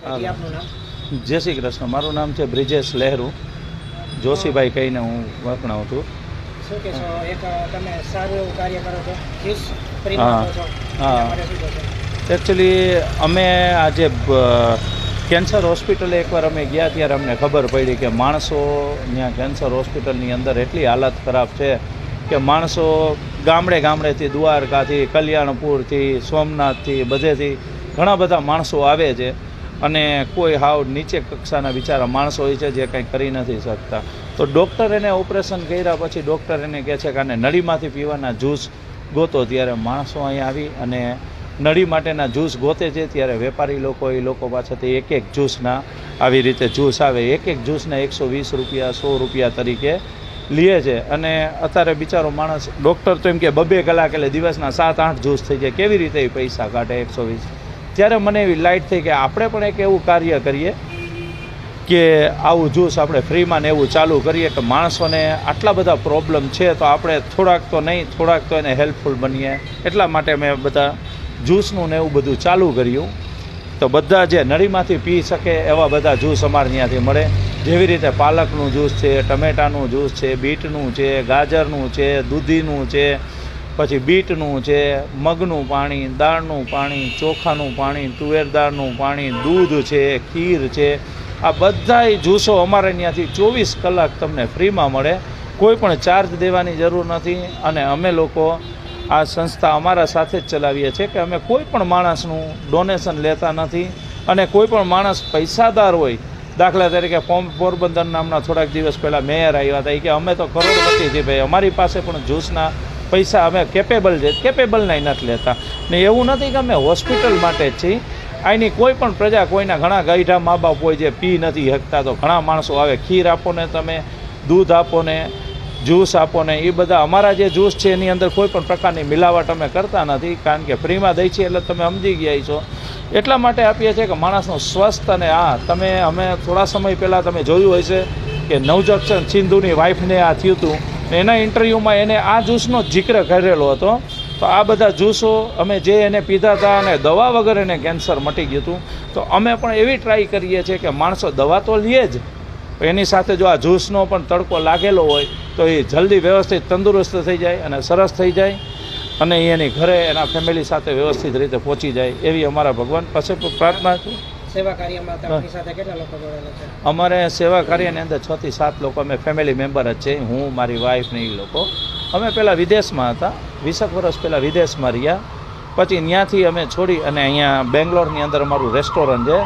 જય શ્રી કૃષ્ણ. મારું નામ છે બ્રિજેશ લહેરુ, જોશીભાઈ કહીને હું વખણાવું છું. શું કહેશો, એક તમે સારું એવું કાર્ય કરો છો, હા. એકચ્યુઅલી અમે આજે કેન્સર હોસ્પિટલે એકવાર અમે ગયા ત્યારે અમને ખબર પડી કે માણસો ત્યાં કેન્સર હોસ્પિટલની અંદર એટલી હાલત ખરાબ છે કે માણસો ગામડેથી, દ્વારકાથી, કલ્યાણપુરથી, સોમનાથથી, બધેથી ઘણા બધા માણસો આવે છે અને કોઈ હાવ નીચે કક્ષાના બિચારા માણસો હોય છે જે કંઈ કરી નથી શકતા. તો ડૉક્ટર એને ઓપરેશન કર્યા પછી ડૉક્ટર એને કહે છે કે આને નળીમાંથી પીવાના જ્યુસ ગોતો. ત્યારે માણસો અહીંયા આવી અને નળી માટેના જ્યુસ ગોતે છે. ત્યારે વેપારી લોકો એ લોકો પાસેથી એક જ્યુસના આવી રીતે જ્યુસ આવે, એક જ્યુસના 120 રૂપિયા, 100 રૂપિયા તરીકે લે છે. અને અત્યારે બિચારો માણસ, ડૉક્ટર તો એમ કે 2 કલાક એટલે દિવસના 7-8 જ્યુસ થઈ જાય, કેવી રીતે એ પૈસા કાઢે 120? ત્યારે મને એવી લાઇટ થઈ કે આપણે પણ એક એવું કાર્ય કરીએ કે આવું જ્યુસ આપણે ફ્રીમાં ને એવું ચાલુ કરીએ કે માણસોને આટલા બધા પ્રોબ્લેમ છે તો આપણે થોડાક તો એને હેલ્પફુલ બનીએ. એટલા માટે મેં બધા જ્યુસનું ને એવું બધું ચાલુ કર્યું. તો બધા જે નળીમાંથી પી શકે એવા બધા જ્યુસ અમારે ત્યાંથી મળે. જેવી રીતે પાલકનું જ્યુસ છે, ટમેટાનું જ્યુસ છે, બીટનું છે, ગાજરનું છે, દૂધીનું છે, પછી બીટનું છે, મગનું પાણી, દાળનું પાણી, ચોખાનું પાણી, તુવેર દાળનું પાણી, દૂધ છે, ખીર છે, આ બધાય જ્યુસો અમારે ત્યાંથી 24 કલાક તમને ફ્રીમાં મળે. કોઈ પણ ચાર્જ દેવાની જરૂર નથી. અને અમે લોકો આ સંસ્થા અમારા સાથે જ ચલાવીએ છીએ કે અમે કોઈ પણ માણસનું ડોનેશન લેતા નથી. અને કોઈ પણ માણસ પૈસાદાર હોય, દાખલા તરીકે પોરબંદર નામના થોડાક દિવસ પહેલાં મેયર આવ્યા હતા, કે અમે તો કરોડપતિ છે ભાઈ, અમારી પાસે પણ જ્યુસના પૈસા અમે કેપેબલના નથી લેતા. ને એવું નથી કે અમે હોસ્પિટલ માટે જ છીએ. અહીંની કોઈ પણ પ્રજા, કોઈના ઘણા ગઈઢા મા બાપ હોય જે પી નથી શકતા, તો ઘણા માણસો આવે, ખીર આપો ને, તમે દૂધ આપો ને, જ્યુસ આપો ને. એ બધા અમારા જે જ્યુસ છે એની અંદર કોઈ પણ પ્રકારની મિલાવટ અમે કરતા નથી, કારણ કે ફ્રીમાં દઈ છીએ એટલે તમે સમજી ગયા છો. એટલા માટે આપીએ છીએ કે માણસનું સ્વસ્થ. અને અમે થોડા સમય પહેલાં તમે જોયું હશે કે નવજોત સિંધુની વાઈફને આ થયું હતું, એના ઇન્ટરવ્યૂમાં એને આ જ્યુસનો જિક્ર કરેલો હતો. તો આ બધા જ્યુસો અમે જે એને પીધા હતા અને દવા વગર એને કેન્સર મટી ગયું હતું. તો અમે પણ એવી ટ્રાય કરીએ છીએ કે માણસો દવા તો લે જ, એની સાથે જો આ જ્યુસનો પણ તડકો લાગેલો હોય તો એ જલ્દી વ્યવસ્થિત તંદુરસ્ત થઈ જાય અને સરસ થઈ જાય અને એની ઘરે એના ફેમિલી સાથે વ્યવસ્થિત રીતે પહોંચી જાય, એવી અમારા ભગવાન પાસે પ્રાર્થના છે. સેવા કાર્યમાં તમારી સાથે કેટલા લોકો જોડાયેલા છે? અમારે સેવા કાર્યની અંદર 6 થી 7 લોકો અમે ફેમિલી મેમ્બર જ છે. હું, મારી વાઈફ ને એ લોકો. અમે પહેલાં વિદેશમાં હતા, 20 વર્ષ પહેલાં વિદેશમાં રહ્યા. પછી ત્યાંથી અમે છોડી અને અહીંયા બેંગ્લોરની અંદર અમારું રેસ્ટોરન્ટ છે.